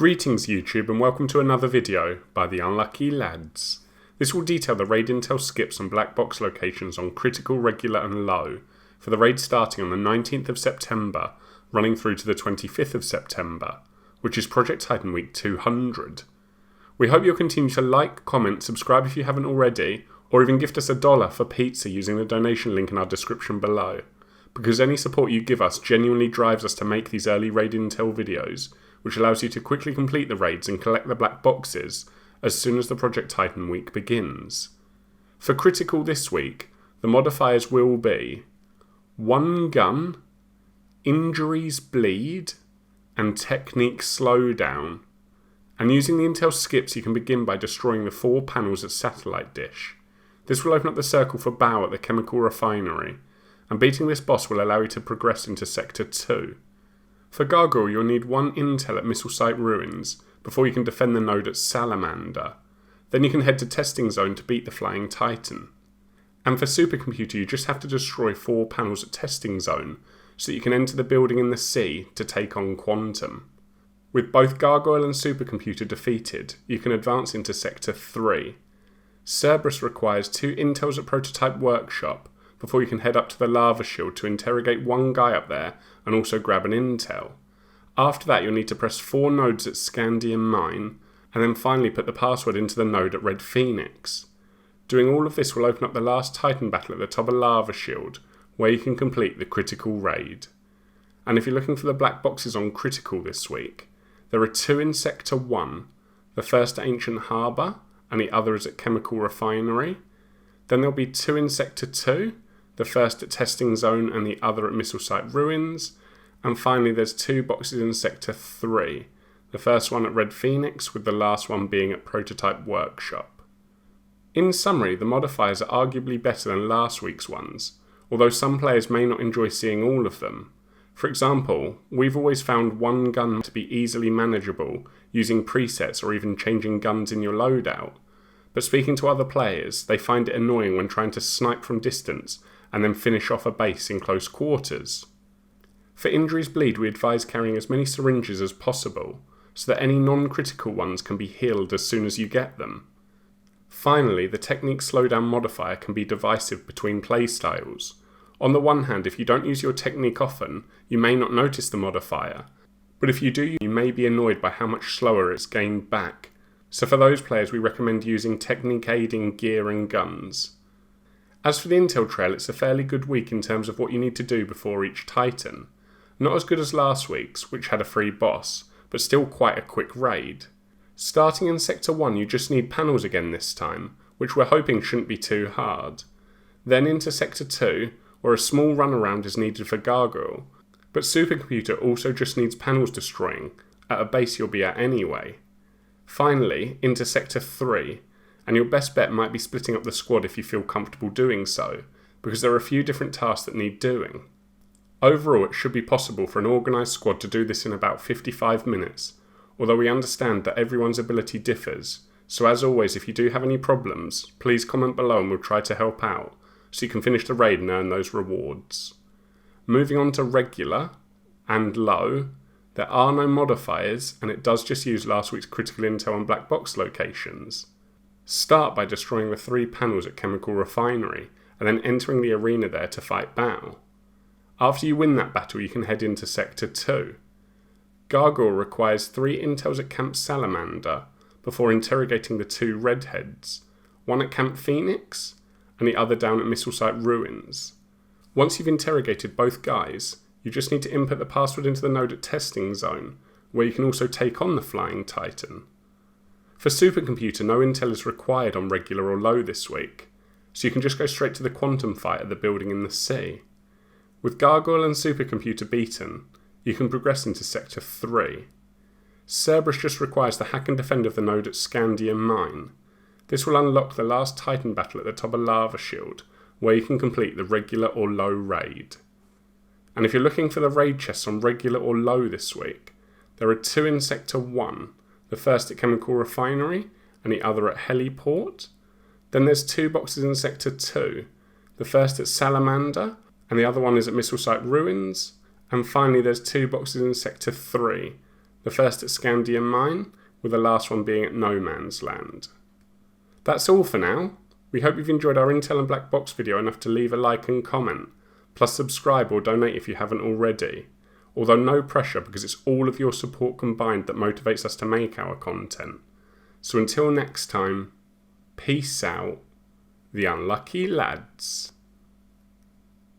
Greetings YouTube and welcome to another video by the Unlucky Lads. This will detail the raid intel skips and black box locations on critical, regular and low for the raid starting on the 19th of September running through to the 25th of September, which is Project Titan Week 200. We hope you'll continue to like, comment, subscribe if you haven't already, or even gift us $1 for pizza using the donation link in our description below, because any support you give us genuinely drives us to make these early raid intel videos, which allows you to quickly complete the raids and collect the black boxes as soon as the Project Titan week begins. For critical this week, the modifiers will be 1 gun, injuries bleed, and technique slowdown. And using the intel skips you can begin by destroying the 4 panels at Satellite Dish. This will open up the circle for Baal at the chemical refinery, and beating this boss will allow you to progress into Sector 2. For Gargoyle, you'll need 1 intel at Missile Site Ruins before you can defend the node at Salamander. Then you can head to Testing Zone to beat the Flying Titan. And for Supercomputer, you just have to destroy 4 panels at Testing Zone so that you can enter the building in the sea to take on Quantum. With both Gargoyle and Supercomputer defeated, you can advance into Sector 3. Cerberus requires 2 intels at Prototype Workshop before you can head up to the lava shield to interrogate 1 guy up there and also grab an intel. After that you'll need to press 4 nodes at Scandium Mine and then finally put the password into the node at Red Phoenix. Doing all of this will open up the last Titan battle at the top of lava shield where you can complete the critical raid. And if you're looking for the black boxes on critical this week, there are 2 in Sector 1, the first at Ancient Harbour and the other is at Chemical Refinery. Then there'll be 2 in Sector 2, the first at Testing Zone and the other at Missile Site Ruins. And finally there's 2 boxes in Sector 3, the first one at Red Phoenix with the last one being at Prototype Workshop. In summary, the modifiers are arguably better than last week's ones, although some players may not enjoy seeing all of them. For example, we've always found 1 gun to be easily manageable using presets or even changing guns in your loadout. But speaking to other players, they find it annoying when trying to snipe from distance and then finish off a base in close quarters. For injuries bleed, we advise carrying as many syringes as possible, so that any non-critical ones can be healed as soon as you get them. Finally, the technique slowdown modifier can be divisive between playstyles. On the one hand, if you don't use your technique often, you may not notice the modifier, but if you do, you may be annoyed by how much slower it's gained back. So for those players, we recommend using technique aiding gear and guns. As for the intel trail, it's a fairly good week in terms of what you need to do before each Titan. Not as good as last week's, which had a free boss, but still quite a quick raid. Starting in Sector 1, you just need panels again this time, which we're hoping shouldn't be too hard. Then into Sector 2, where a small runaround is needed for Gargoyle, but Supercomputer also just needs panels destroying, at a base you'll be at anyway. Finally, into Sector 3, and your best bet might be splitting up the squad if you feel comfortable doing so, because there are a few different tasks that need doing. Overall, it should be possible for an organised squad to do this in about 55 minutes, although we understand that everyone's ability differs, so as always, if you do have any problems, please comment below and we'll try to help out, so you can finish the raid and earn those rewards. Moving on to regular and low, there are no modifiers, and it does just use last week's critical intel and black box locations. Start by destroying the 3 panels at Chemical Refinery, and then entering the arena there to fight Baal. After you win that battle, you can head into Sector 2. Gargoyle requires 3 intels at Camp Salamander, before interrogating the 2 redheads, one at Camp Phoenix, and the other down at Missile Site Ruins. Once you've interrogated both guys, you just need to input the password into the node at Testing Zone, where you can also take on the Flying Titan. For Supercomputer, no intel is required on regular or low this week, so you can just go straight to the Quantum fight at the building in the sea. With Gargoyle and Supercomputer beaten, you can progress into Sector 3. Cerberus just requires the hack and defend of the node at Scandium Mine. This will unlock the last Titan battle at the top of lava shield, where you can complete the regular or low raid. And if you're looking for the raid chests on regular or low this week, there are 2 in Sector 1, the first at Chemical Refinery and the other at Heliport. Then there's 2 boxes in Sector 2, the first at Salamander and the other one is at Missile Site Ruins. And finally there's 2 boxes in Sector 3, the first at Scandium Mine, with the last one being at No Man's Land. That's all for now. We hope you've enjoyed our Intel and Black Box video enough to leave a like and comment, plus subscribe or donate if you haven't already. Although no pressure, because it's all of your support combined that motivates us to make our content. So until next time, peace out, the unlucky lads.